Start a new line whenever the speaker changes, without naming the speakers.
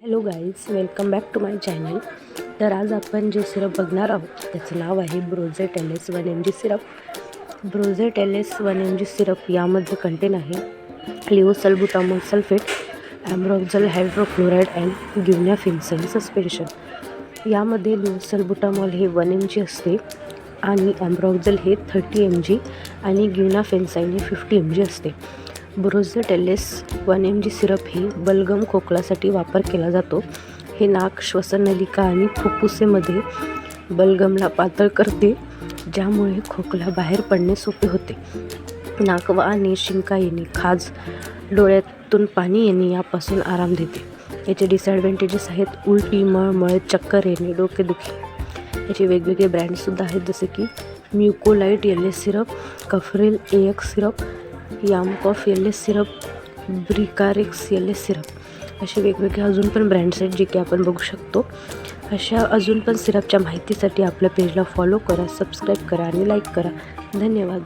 Hello guys, welcome back to my channel. तर आज आपण जे सिरप बघणार आहोत त्याचं नाव आहे Brozeet LS 1 mg syrup. Brozeet LS 1 mg syrup यामध्ये कंटेन आहे levosalbutamol sulphate, ambroxol hydrochloride and guaifenesin suspension. यामध्ये लिओसल्बुटामॉल हे 1 mg असते आणि ॲम्ब्रोक्झल हे 30 mg आणि ग्युनाफेन्साईन हे 50 mg असते. ब्रोजेट LS 1 mg सिरप हे बलगम खोकल्यासाठी वापर केला जातो. हे नाक, श्वसननलिका आणि फुफ्फुसेमध्ये बलगमला पातळ करते, ज्यामुळे खोकला बाहेर पडणे सोपे होते. नाक आणि शिंका येणे, खाज, डोळ्यातून पाणी येणे यापासून आराम देते. याचे डिसॲडव्हान्टेजेस आहेत उलटी, मळमळ, चक्कर येणे, डोकेदुखी. याचे वेगवेगळे ब्रँडसुद्धा आहेत, जसे की म्युकोलाइट LS सिरप, कफरेल AX सिरप, यामकॉफ LS syrup, Bricarex LS syrup. असे वेगवेगळे अजून पण ब्रँड्स आहेत जे की आपण बघू शकतो. अशा अजून पण सिरपच्या माहितीसाठी आपल्या पेजला फॉलो करा, सबस्क्राईब करा आणि लाईक करा. धन्यवाद.